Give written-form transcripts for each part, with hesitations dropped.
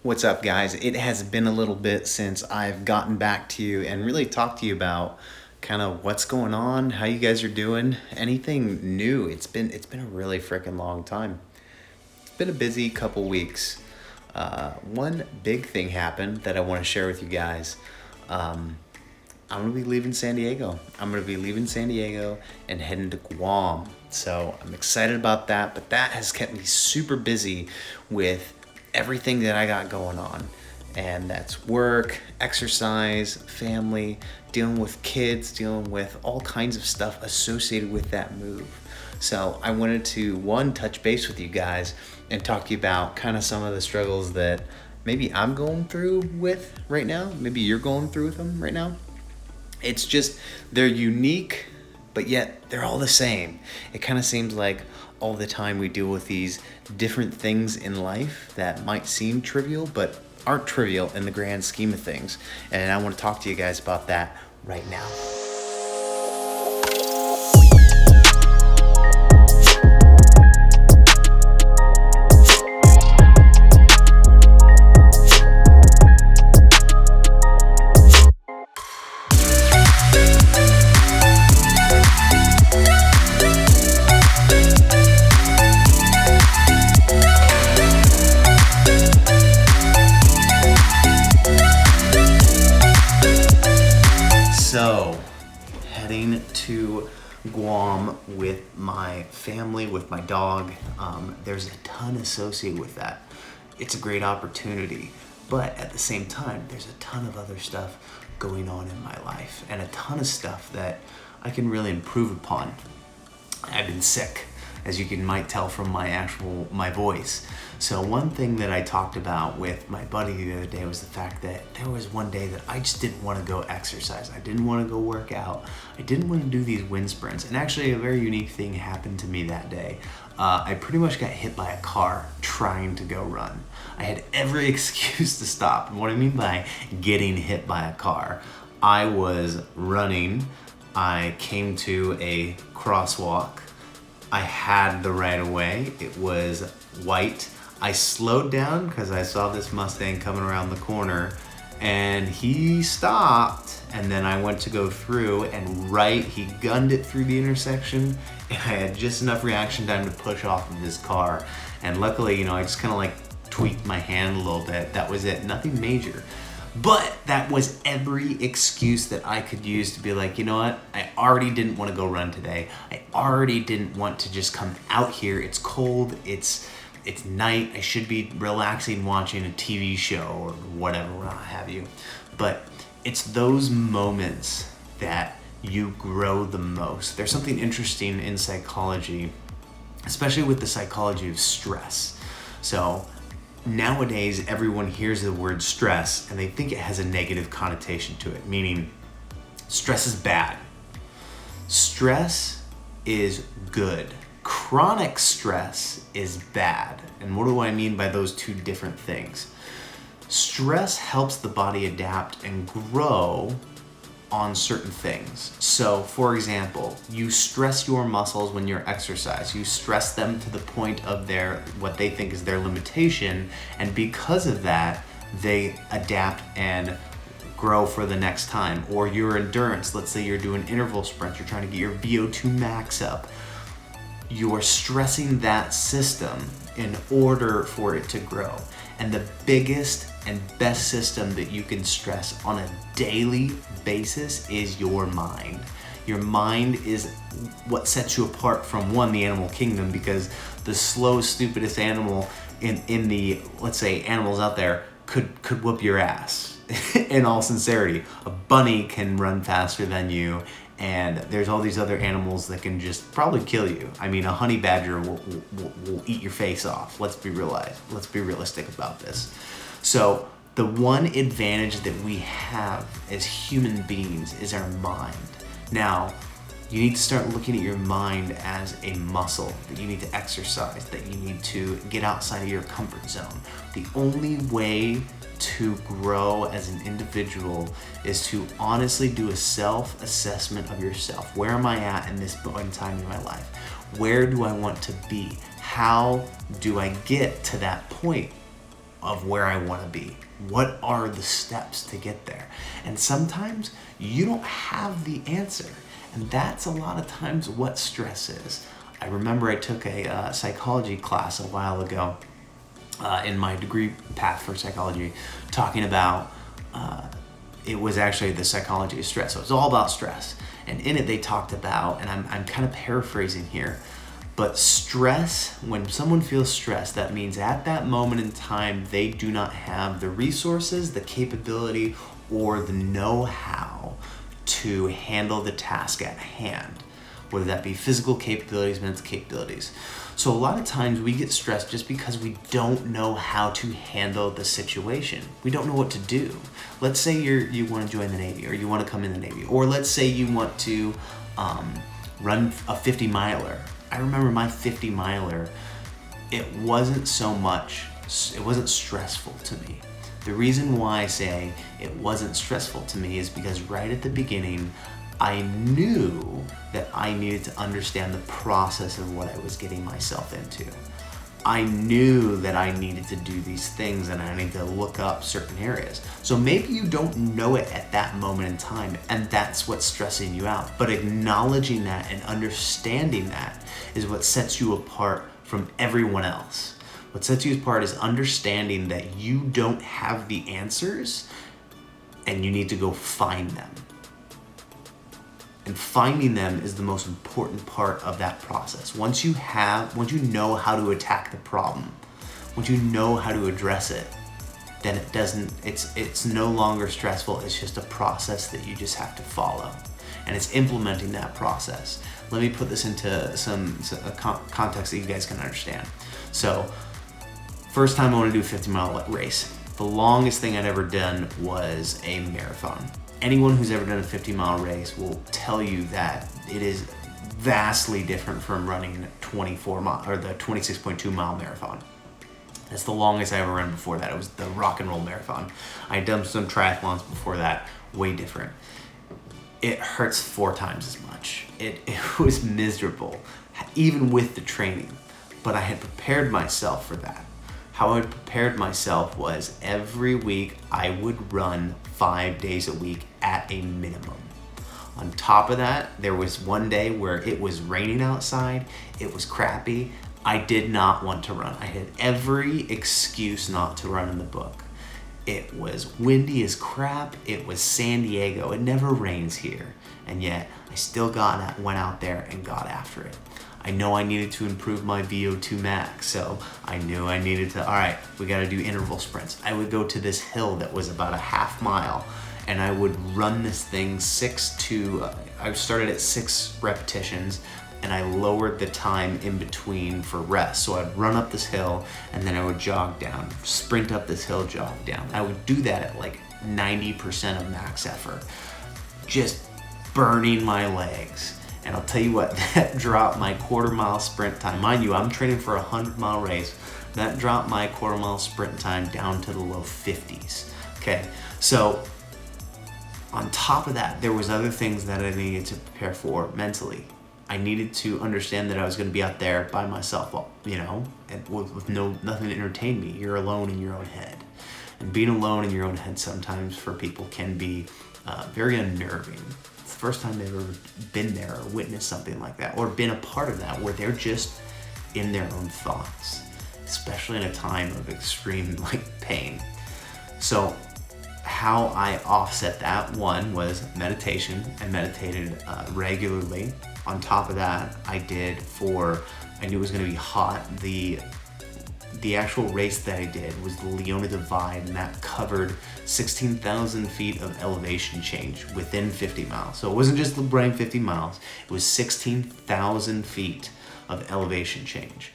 What's up, guys? It has been a little bit since I've gotten back to you and really talked to you about kind of what's going on, how you guys are doing, anything new. It's been a really freaking long time. It's been a busy couple weeks. One big thing happened that I want to share with you guys. I'm going to be leaving San Diego. And heading to Guam. So I'm excited about that, but that has kept me super busy with everything that I got going on. And that's work, exercise, family, dealing with kids, dealing with all kinds of stuff associated with that move. So I wanted to, one, touch base with you guys and talk to you about kind of some of the struggles that maybe I'm going through with right now. Maybe you're going through with them right now. It's just, they're unique, but yet they're all the same. It kind of seems like all the time we deal with these different things in life that might seem trivial, but aren't trivial in the grand scheme of things. And I want to talk to you guys about that right now. So, heading to Guam with my family, with my dog. There's a ton associated with that. It's a great opportunity, but at the same time, there's a ton of other stuff going on in my life and a ton of stuff that I can really improve upon. I've been sick, as you might tell from my voice. So one thing that I talked about with my buddy the other day was the fact that there was one day that I just didn't want to go exercise. I didn't want to go work out. I didn't want to do these wind sprints. And actually a very unique thing happened to me that day. I pretty much got hit by a car trying to go run. I had every excuse to stop. And what I mean by getting hit by a car, I was running. I came to a crosswalk. I had the right of way. It was white. I slowed down because I saw this Mustang coming around the corner and he stopped, and then I went to go through and he gunned it through the intersection, and I had just enough reaction time to push off of this car. And luckily, I just kind of tweaked my hand a little bit. That was it, nothing major. But that was every excuse that I could use to be like, you know what? I already didn't want to go run today. I already didn't want to just come out here. It's cold. It's night. I should be relaxing, watching a TV show or whatever, what have you. But it's those moments that you grow the most. There's something interesting in psychology, especially with the psychology of stress. So nowadays, everyone hears the word stress and they think it has a negative connotation to it, meaning stress is bad. Stress is good. Chronic stress is bad. And what do I mean by those two different things? Stress helps the body adapt and grow on certain things. So, for example, you stress your muscles when you're exercise. You stress them to the point of what they think is their limitation, and because of that, they adapt and grow for the next time. Or your endurance, let's say you're doing interval sprints, you're trying to get your VO2 max up. You're stressing that system in order for it to grow. And the biggest and best system that you can stress on a daily basis is your mind. Your mind is what sets you apart from, one, the animal kingdom, because the slow, stupidest animal in the, let's say, animals out there could whoop your ass. In all sincerity, a bunny can run faster than you, and there's all these other animals that can just probably kill you. I mean, a honey badger will eat your face off. Let's be realistic about this. So the one advantage that we have as human beings is our mind. Now, you need to start looking at your mind as a muscle that you need to exercise, that you need to get outside of your comfort zone. The only way to grow as an individual is to honestly do a self-assessment of yourself. Where am I at in this point in time in my life? Where do I want to be? How do I get to that point? of where I want to be? What are the steps to get there? And sometimes you don't have the answer. And that's a lot of times what stress is. I remember I took a psychology class a while ago in my degree path for psychology, talking about, it was actually the psychology of stress. So it was all about stress. And in it they talked about, and I'm kind of paraphrasing here, but stress, when someone feels stressed, that means at that moment in time, they do not have the resources, the capability, or the know-how to handle the task at hand, whether that be physical capabilities, mental capabilities. So a lot of times we get stressed just because we don't know how to handle the situation. We don't know what to do. Let's say you want to join the Navy, or you want to come in the Navy, or let's say you want to run a 50 miler. I remember my 50 miler, it wasn't stressful to me. The reason why I say it wasn't stressful to me is because right at the beginning, I knew that I needed to understand the process of what I was getting myself into. I knew that I needed to do these things and I needed to look up certain areas. So maybe you don't know it at that moment in time, and that's what's stressing you out. But acknowledging that and understanding that is what sets you apart from everyone else. What sets you apart is understanding that you don't have the answers and you need to go find them. And finding them is the most important part of that process. Once you know how to attack the problem, once you know how to address it, then it's no longer stressful. It's just a process that you just have to follow. And it's implementing that process. Let me put this into some context that you guys can understand. So, first time I want to do a 50-mile race. The longest thing I'd ever done was a marathon. Anyone who's ever done a 50-mile race will tell you that it is vastly different from running 24 mile or the 26.2 mile marathon. That's the longest I ever ran before that. It was the rock and roll marathon. I had done some triathlons before that, way different. It hurts 4 times as much. It was miserable, even with the training. But I had prepared myself for that. How I prepared myself was every week I would run 5 days a week at a minimum. On top of that, there was one day where it was raining outside, it was crappy, I did not want to run. I had every excuse not to run in the book. It was windy as crap, it was San Diego, it never rains here, and yet I still went out there and got after it. I know I needed to improve my VO2 max, so I knew I needed to, all right, we gotta do interval sprints. I would go to this hill that was about a half mile, and I would run this thing I started at 6 repetitions, and I lowered the time in between for rest. So I'd run up this hill, and then I would jog down, sprint up this hill, jog down. I would do that at like 90% of max effort, just burning my legs. And I'll tell you what, that dropped my quarter-mile sprint time. Mind you, I'm training for a 100-mile race. That dropped my quarter-mile sprint time down to the low 50s. Okay, so on top of that, there was other things that I needed to prepare for mentally. I needed to understand that I was going to be out there by myself, and with nothing to entertain me. You're alone in your own head. And being alone in your own head sometimes for people can be very unnerving. First time they've ever been there or witnessed something like that, or been a part of that, where they're just in their own thoughts, especially in a time of extreme pain. So how I offset that, one was meditation. I meditated regularly. On top of that, I knew it was going to be hot. The actual race that I did was the Leona Divide, and that covered 16,000 feet of elevation change within 50 miles. So it wasn't just running 50 miles, it was 16,000 feet of elevation change.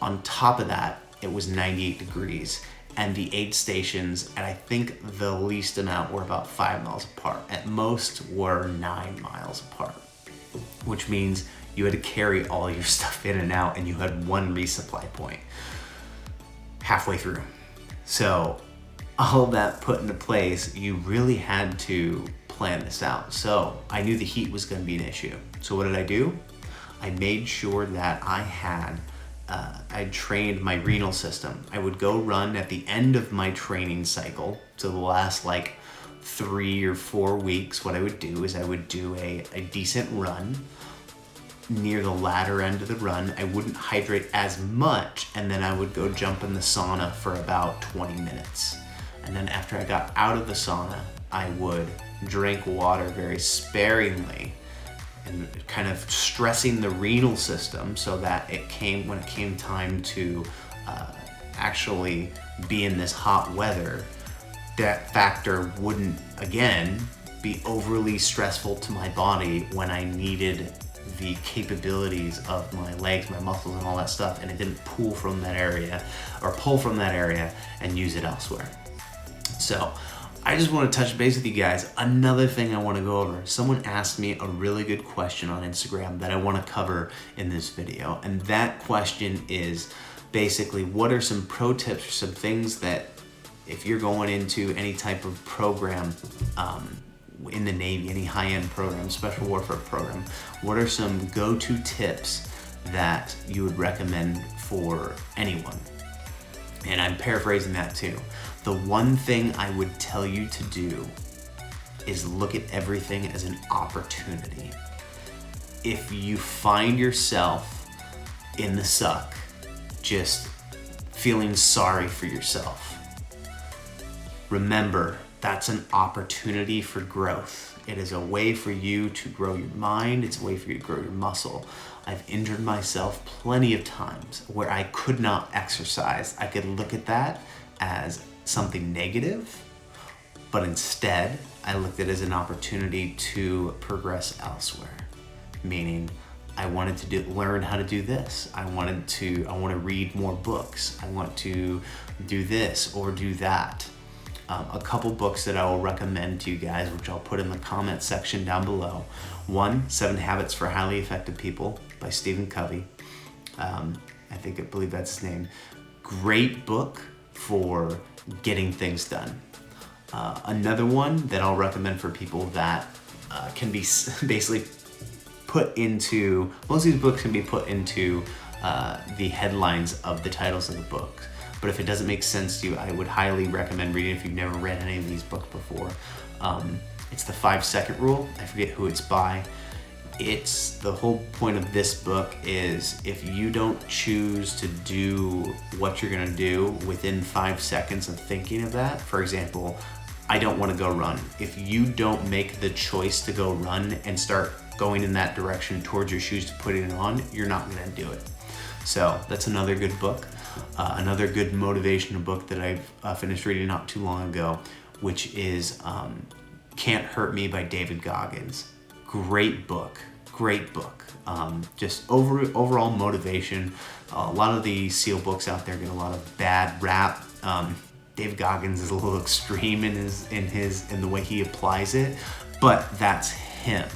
On top of that, it was 98 degrees, and the aid stations, and I think the least amount were about 5 miles apart. At most were 9 miles apart, which means you had to carry all your stuff in and out, and you had one resupply point halfway through. So all that put into place, you really had to plan this out. So I knew the heat was going to be an issue. So what did I do? I made sure that I had I trained my renal system. I would go run at the end of my training cycle, so the last like 3 or 4 weeks. What I would do is I would do a decent run. Near the latter end of the run, I wouldn't hydrate as much, and then I would go jump in the sauna for about 20 minutes. And then after I got out of the sauna, I would drink water very sparingly and kind of stressing the renal system so that when it came time to actually be in this hot weather, that factor wouldn't, again, be overly stressful to my body when I needed the capabilities of my legs, my muscles, and all that stuff, and it didn't pull from that area and use it elsewhere. So I just want to touch base with you guys. Another thing I want to go over. Someone asked me a really good question on Instagram that I want to cover in this video. And that question is basically, what are some pro tips or some things that if you're going into any type of program in the Navy, any high-end program, special warfare program, what are some go-to tips that you would recommend for anyone? And I'm paraphrasing that too. The one thing I would tell you to do is look at everything as an opportunity. If you find yourself in the suck, just feeling sorry for yourself, remember, that's an opportunity for growth. It is a way for you to grow your mind. It's a way for you to grow your muscle. I've injured myself plenty of times where I could not exercise. I could look at that as something negative, but instead I looked at it as an opportunity to progress elsewhere. Meaning, I wanted to learn how to do this. I want to read more books. I want to do this or do that. A couple books that I will recommend to you guys, which I'll put in the comment section down below. One, 7 Habits for Highly Effective People by Stephen Covey. I believe that's his name. Great book for getting things done. Another one that I'll recommend for people that can be basically put into, most of these books can be put into the headlines of the titles of the book. But if it doesn't make sense to you, I would highly recommend reading if you've never read any of these books before. It's the 5-second rule. I forget who it's by. It's the whole point of this book is if you don't choose to do what you're gonna do within 5 seconds of thinking of that, for example, I don't wanna go run. If you don't make the choice to go run and start going in that direction towards your shoes to putting it on, you're not gonna do it. So that's another good book. Another good motivational book that I've finished reading not too long ago, which is Can't Hurt Me by David Goggins. Great book. Just overall motivation. A lot of the SEAL books out there get a lot of bad rap. David Goggins is a little extreme in the way he applies it, but that's him.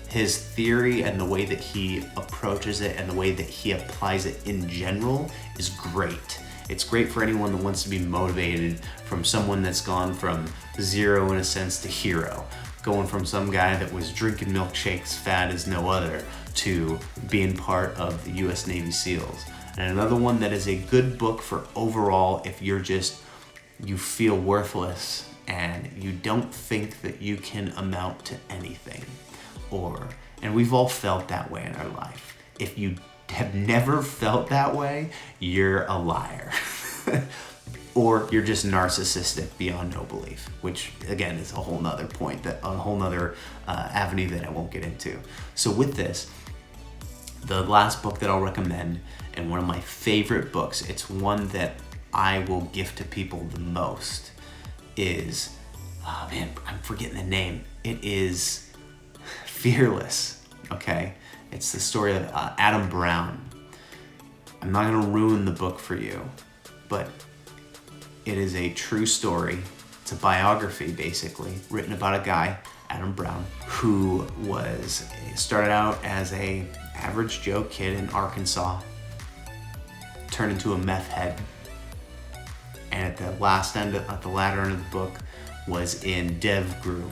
His theory and the way that he approaches it and the way that he applies it in general is great. It's great for anyone that wants to be motivated from someone that's gone from zero in a sense to hero. Going from some guy that was drinking milkshakes fat as no other to being part of the US Navy SEALs. And another one that is a good book for overall if you feel worthless and you don't think that you can amount to anything. And we've all felt that way in our life. If you have never felt that way, you're a liar. Or you're just narcissistic beyond no belief, which again is a whole nother point, avenue that I won't get into. So with this, the last book that I'll recommend, and one of my favorite books, it's one that I will gift to people the most, is, I'm forgetting the name. It is Fearless, okay? It's the story of Adam Brown. I'm not gonna ruin the book for you, but it is a true story. It's a biography, basically, written about a guy, Adam Brown, who started out as a average Joe kid in Arkansas, turned into a meth head, and at the latter end of the book, was in DevGru,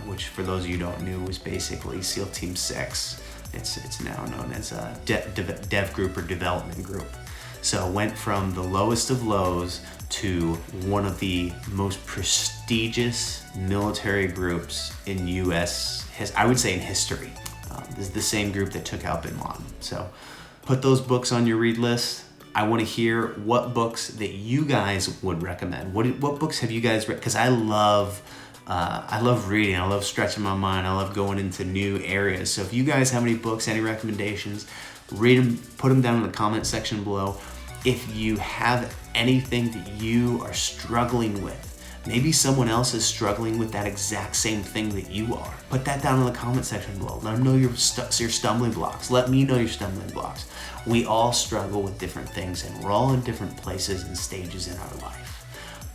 which for those of you who don't know was basically SEAL Team 6. It's now known as a dev group or development group. So it went from the lowest of lows to one of the most prestigious military groups in US, I would say in history. This is the same group that took out Bin Laden. So put those books on your read list. I want to hear what books that you guys would recommend. What books have you guys read? Because I love reading. I love stretching my mind. I love going into new areas. So if you guys have any books, any recommendations, read them, put them down in the comment section below. If you have anything that you are struggling with, maybe someone else is struggling with that exact same thing that you are, put that down in the comment section below. Let them know your stumbling blocks. Let me know your stumbling blocks. We all struggle with different things, and we're all in different places and stages in our life.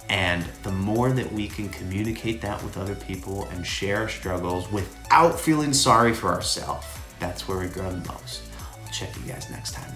And the more that we can communicate that with other people and share our struggles without feeling sorry for ourselves, that's where we grow the most. I'll check you guys next time.